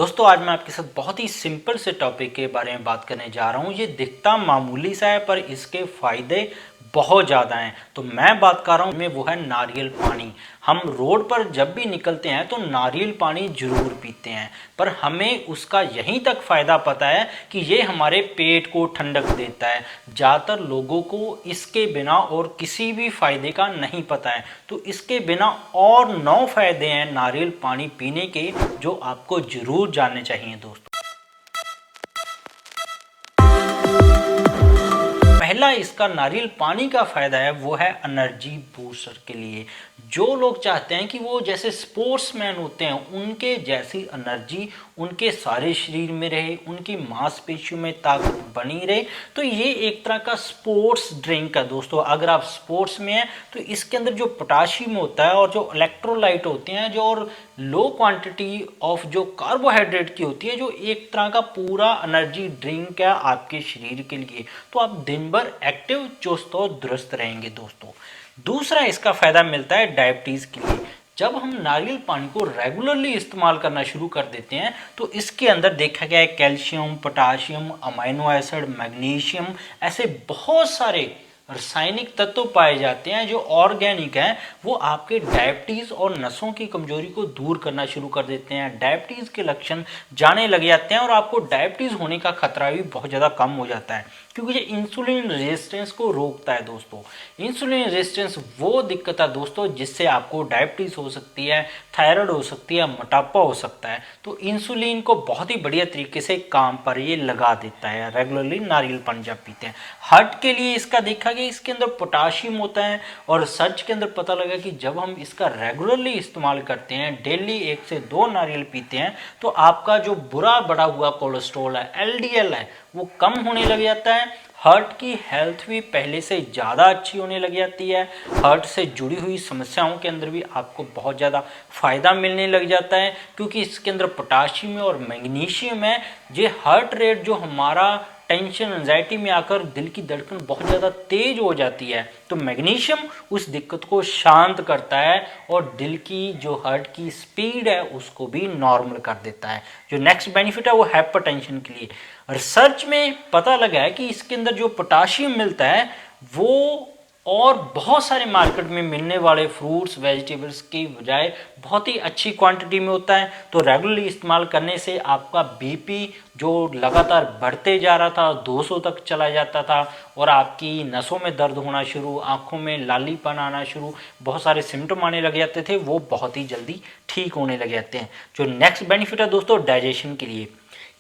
दोस्तों आज मैं आपके साथ बहुत ही सिंपल से टॉपिक के बारे में बात करने जा रहा हूँ। ये दिखता मामूली सा है पर इसके फायदे बहुत ज़्यादा हैं। तो मैं बात कर रहा हूँ वो है नारियल पानी। हम रोड पर जब भी निकलते हैं तो नारियल पानी जरूर पीते हैं, पर हमें उसका यहीं तक फ़ायदा पता है कि ये हमारे पेट को ठंडक देता है। ज़्यादातर लोगों को इसके बिना और किसी भी फ़ायदे का नहीं पता है। तो इसके बिना और 9 फ़ायदे हैं नारियल पानी पीने के, जो आपको ज़रूर जानने चाहिए दोस्तों। पहला इसका नारियल पानी का फ़ायदा है वो है एनर्जी बूस्टर के लिए। जो लोग चाहते हैं कि वो जैसे स्पोर्ट्समैन होते हैं उनके जैसी एनर्जी उनके सारे शरीर में रहे, उनकी मांसपेशियों में ताकत बनी रहे, तो ये एक तरह का स्पोर्ट्स ड्रिंक है दोस्तों। अगर आप स्पोर्ट्स में हैं तो इसके अंदर जो पोटाशियम होता है और जो इलेक्ट्रोलाइट होते हैं जो और लो क्वांटिटी ऑफ जो कार्बोहाइड्रेट की होती है, जो एक तरह का पूरा एनर्जी ड्रिंक है आपके शरीर के लिए, तो आप दिन भर एक्टिव चुस्त और दुरुस्त रहेंगे दोस्तों। दूसरा इसका फायदा मिलता है डायबिटीज के लिए। जब हम नारियल पानी को रेगुलरली इस्तेमाल करना शुरू कर देते हैं तो इसके अंदर देखा गया है calcium, potassium, amino acid, magnesium, ऐसे बहुत सारे रासायनिक तत्व पाए जाते हैं जो ऑर्गेनिक हैं। वो आपके डायबिटीज़ और नसों की कमजोरी को दूर करना शुरू कर देते हैं। डायबिटीज़ के लक्षण जाने लग जाते हैं और आपको डायबिटीज़ होने का खतरा भी बहुत ज़्यादा कम हो जाता है, क्योंकि ये इंसुलिन रेजिस्टेंस को रोकता है दोस्तों। इंसुलिन रेजिस्टेंस वो दिक्कत है दोस्तों जिससे आपको डायबिटीज़ हो सकती है, थायराइड हो सकती है, मोटापा हो सकता है। तो इंसुलिन को बहुत ही बढ़िया तरीके से काम पर ये लगा देता है रेगुलरली नारियल पानी जब पीते हैं। हार्ट के लिए इसका देखा गया इसके अंदर पोटाशियम होता है, और सर्च के अंदर पता लगा कि जब हम इसका रेगुलरली इस्तेमाल करते हैं, डेली 1 से 2 नारियल पीते हैं, तो आपका जो बुरा बढ़ा हुआ कोलेस्ट्रॉल है, एलडीएल है, वो कम होने लग जाता है। हार्ट की हेल्थ भी पहले से ज़्यादा अच्छी होने लग जाती है। हार्ट से जुड़ी हुई समस्याओं के अंदर भी आपको बहुत ज़्यादा फायदा मिलने लग जाता है, क्योंकि इसके अंदर पोटाशियम और मैग्नीशियम है। ये हार्ट रेट जो हमारा टेंशन एंजाइटी में आकर दिल की धड़कन बहुत ज़्यादा तेज हो जाती है, तो मैग्नीशियम उस दिक्कत को शांत करता है और दिल की जो हार्ट की स्पीड है उसको भी नॉर्मल कर देता है। जो नेक्स्ट बेनिफिट है वो हाइपरटेंशन के लिए। रिसर्च में पता लगा है कि इसके अंदर जो पोटाशियम मिलता है वो और बहुत सारे मार्केट में मिलने वाले फ्रूट्स वेजिटेबल्स की बजाय बहुत ही अच्छी क्वांटिटी में होता है। तो रेगुलरली इस्तेमाल करने से आपका बीपी जो लगातार बढ़ते जा रहा था, 200 तक चला जाता था, और आपकी नसों में दर्द होना शुरू, आंखों में लालीपन आना शुरू, बहुत सारे सिम्टम आने लग जाते थे, वो बहुत ही जल्दी ठीक होने लग जाते हैं। जो नेक्स्ट बेनिफिट है दोस्तों डाइजेशन के लिए,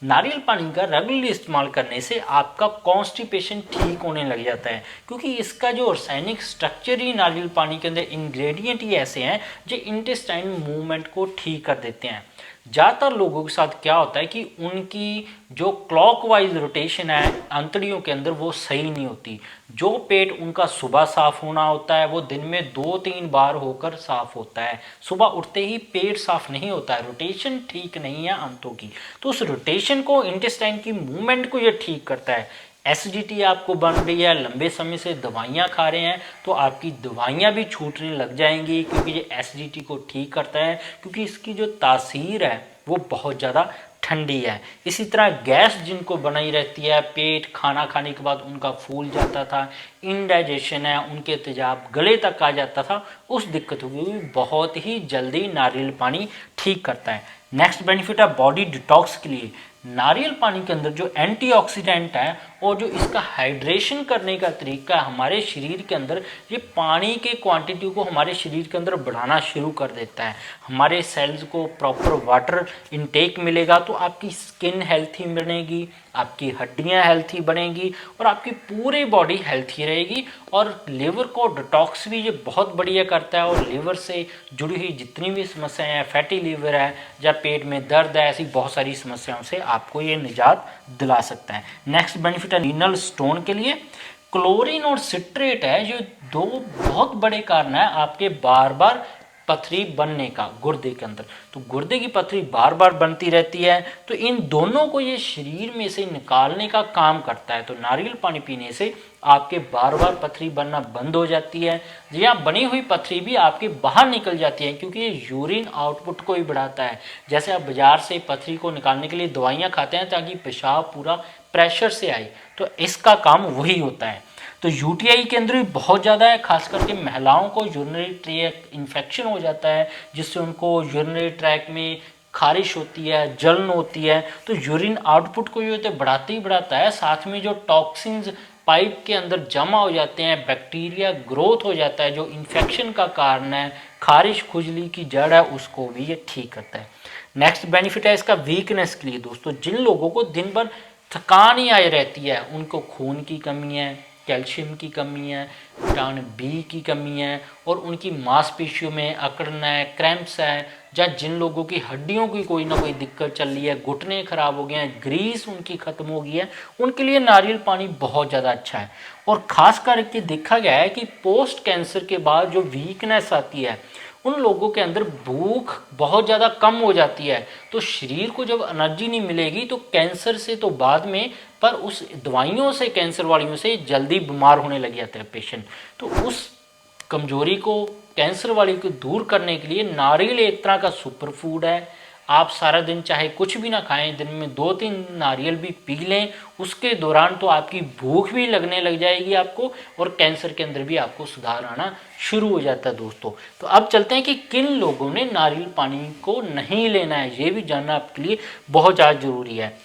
नारियल पानी का रेगुलरली इस्तेमाल करने से आपका कॉन्स्टिपेशन ठीक होने लग जाता है, क्योंकि इसका जो रासायनिक स्ट्रक्चर ही नारियल पानी के अंदर इंग्रेडिएंट ही ऐसे हैं जो इंटेस्टाइन मूवमेंट को ठीक कर देते हैं। ज़्यादातर लोगों के साथ क्या होता है कि उनकी जो क्लॉकवाइज रोटेशन है अंतड़ियों के अंदर वो सही नहीं होती। जो पेट उनका सुबह साफ होना होता है वो दिन में 2-3 बार होकर साफ होता है। सुबह उठते ही पेट साफ नहीं होता है, रोटेशन ठीक नहीं है अंतों की। तो उस रोटेशन को, इंटेस्टाइन की मूवमेंट को ये ठीक करता है। एसिडिटी आपको बन रही है, लंबे समय से दवाइयाँ खा रहे हैं, तो आपकी दवाइयाँ भी छूटने लग जाएंगी, क्योंकि ये एसिडिटी को ठीक करता है, क्योंकि इसकी जो तासीर है वो बहुत ज़्यादा ठंडी है। इसी तरह गैस जिनको बनाई रहती है, पेट खाना खाने के बाद उनका फूल जाता था, इनडाइजेशन है, उनके तेजाब गले तक आ जाता था, उस दिक्कत को भी बहुत ही जल्दी नारियल पानी ठीक करता है। नेक्स्ट बेनिफिट है बॉडी डिटॉक्स के लिए। नारियल पानी के अंदर जो एंटीऑक्सीडेंट है और जो इसका हाइड्रेशन करने का तरीका है हमारे शरीर के अंदर, ये पानी के क्वांटिटी को हमारे शरीर के अंदर बढ़ाना शुरू कर देता है। हमारे सेल्स को प्रॉपर वाटर इनटेक मिलेगा तो आपकी स्किन हेल्थी बनेगी, आपकी हड्डियां हेल्थी बनेगी और आपकी पूरी बॉडी हेल्थी रहेगी। और लिवर को डिटॉक्स भी ये बहुत बढ़िया करता है, और लिवर से जुड़ी हुई जितनी भी समस्याएं हैं, फैटी लिवर है या पेट में दर्द है, ऐसी बहुत सारी समस्याओं से आपको ये निजात दिला सकता है। नेक्स्ट बेनिफिट है रीनल स्टोन के लिए। क्लोरीन और सिट्रेट है जो दो बहुत बड़े कारण है आपके बार बार पथरी बनने का गुर्दे के अंदर, तो गुर्दे की पथरी बार बार बनती रहती है, तो इन दोनों को ये शरीर में से निकालने का काम करता है। तो नारियल पानी पीने से आपके बार बार पथरी बनना बंद हो जाती है, या बनी हुई पथरी भी आपके बाहर निकल जाती है, क्योंकि ये यूरिन आउटपुट को ही बढ़ाता है। जैसे आप बाजार से पथरी को निकालने के लिए दवाइयाँ खाते हैं ताकि पेशाब पूरा प्रेशर से आए, तो इसका काम वही होता है। तो यूटीआई के अंदर भी बहुत ज़्यादा है, खास करके महिलाओं को यूरिनरी ट्रैक इन्फेक्शन हो जाता है, जिससे उनको यूरिनरी ट्रैक में खारिश होती है, जलन होती है। तो यूरिन आउटपुट को ये बढ़ाते ही बढ़ाता है, साथ में जो टॉक्सिन्स पाइप के अंदर जमा हो जाते हैं, बैक्टीरिया ग्रोथ हो जाता है जो इन्फेक्शन का कारण है, खारिश खुजली की जड़ है, उसको भी ये ठीक करता है। नेक्स्ट बेनिफिट है इसका वीकनेस के लिए दोस्तों। जिन लोगों को दिन भर थकान ही आई रहती है, उनको खून की कमी है, कैल्शियम की कमी है, विटामिन बी की कमी है, और उनकी मांसपेशियों में अकड़न है, क्रैम्प्स है, या जिन लोगों की हड्डियों की कोई ना कोई दिक्कत चल रही है, घुटने खराब हो गए हैं, ग्रीस उनकी खत्म हो गई है, उनके लिए नारियल पानी बहुत ज़्यादा अच्छा है। और ख़ास करके देखा गया है कि पोस्ट कैंसर के बाद जो वीकनेस आती है, उन लोगों के अंदर भूख बहुत ज़्यादा कम हो जाती है। तो शरीर को जब एनर्जी नहीं मिलेगी तो कैंसर से तो बाद में, पर उस दवाइयों से, कैंसर वालियों से जल्दी बीमार होने लग जाते हैं पेशेंट। तो उस कमजोरी को, कैंसर वाली को दूर करने के लिए नारियल एक तरह का सुपर फूड है। आप सारा दिन चाहे कुछ भी ना खाएं, दिन में 2-3 नारियल भी पी लें, उसके दौरान तो आपकी भूख भी लगने लग जाएगी आपको, और कैंसर के अंदर भी आपको सुधार आना शुरू हो जाता है दोस्तों। तो अब चलते हैं कि किन लोगों ने नारियल पानी को नहीं लेना है, ये भी जानना आपके लिए बहुत ज़्यादा जरूरी है।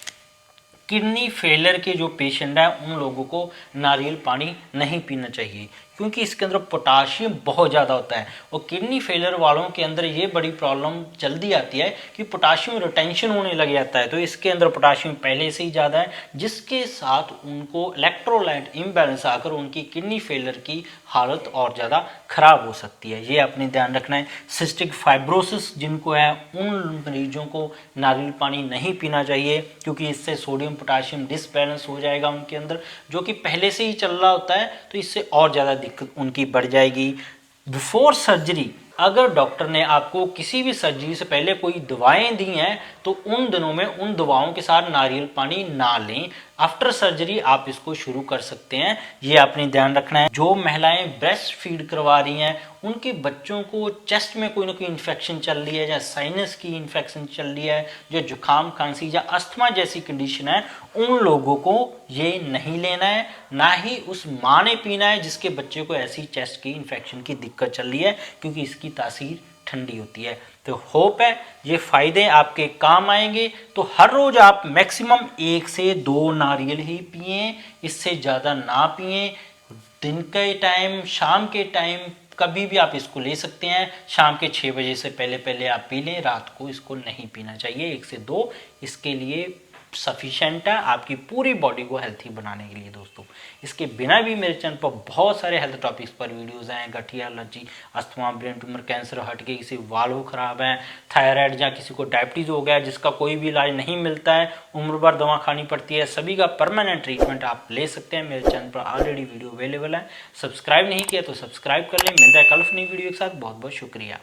किडनी फेलियर के जो पेशेंट हैं उन लोगों को नारियल पानी नहीं पीना चाहिए, क्योंकि इसके अंदर पोटाशियम बहुत ज़्यादा होता है। और किडनी फेलियर वालों के अंदर ये बड़ी प्रॉब्लम जल्दी आती है कि पोटाशियम रिटेंशन होने लग जाता है। तो इसके अंदर पोटाशियम पहले से ही ज़्यादा है, जिसके साथ उनको इलेक्ट्रोलाइट इम्बैलेंस आकर उनकी किडनी फेलियर की हालत और ज़्यादा खराब हो सकती है। ये अपने ध्यान रखना है। सिस्टिक फाइब्रोसिस जिनको है, उन मरीजों को नारियल पानी नहीं पीना चाहिए, क्योंकि इससे सोडियम पोटाशियम डिसबैलेंस हो जाएगा उनके अंदर, जो कि पहले से ही चल रहा होता है, तो इससे और ज़्यादा दिक्कत उनकी बढ़ जाएगी। बिफोर सर्जरी अगर डॉक्टर ने आपको किसी भी सर्जरी से पहले कोई दवाएं दी हैं, तो उन दिनों में उन दवाओं के साथ नारियल पानी ना लें। आफ्टर सर्जरी आप इसको शुरू कर सकते हैं, ये आपने ध्यान रखना है। जो महिलाएं ब्रेस्ट फीड करवा रही हैं, उनके बच्चों को चेस्ट में कोई ना कोई इन्फेक्शन चल रही है, या साइनस की इन्फेक्शन चल रही है, जो जुकाम खांसी या अस्थमा जैसी कंडीशन है, उन लोगों को ये नहीं लेना है। ना ही उस माँ ने पीना है जिसके बच्चे को ऐसी चेस्ट की इन्फेक्शन की दिक्कत चल रही है, क्योंकि इसकी तासीर ठंडी होती है। तो होप है ये फायदे आपके काम आएंगे। तो हर रोज आप मैक्सिमम 1 से 2 नारियल ही पिएं, इससे ज़्यादा ना पिएं। दिन के टाइम, शाम के टाइम कभी भी आप इसको ले सकते हैं। शाम के 6 बजे से पहले पहले आप पी लें, रात को इसको नहीं पीना चाहिए। 1 से 2 इसके लिए सफिशेंट है आपकी पूरी बॉडी को हेल्थी बनाने के लिए दोस्तों। इसके बिना भी मेरे चैनल पर बहुत सारे हेल्थ टॉपिक्स पर वीडियोस हैं। गठिया, allergy, asthma, brain tumour, cancer, हट के किसी वाल्व खराब है, थायराइड, या किसी को डायबिटीज हो गया जिसका कोई भी इलाज नहीं मिलता है, उम्र भर दवा खानी पड़ती है, सभी का परमानेंट ट्रीटमेंट आप ले सकते हैं। मेरे चैनल पर ऑलरेडी वीडियो अवेलेबल है। सब्सक्राइब नहीं किया तो सब्सक्राइब कर लें। मिलता है कल नई वीडियो के साथ। बहुत बहुत शुक्रिया।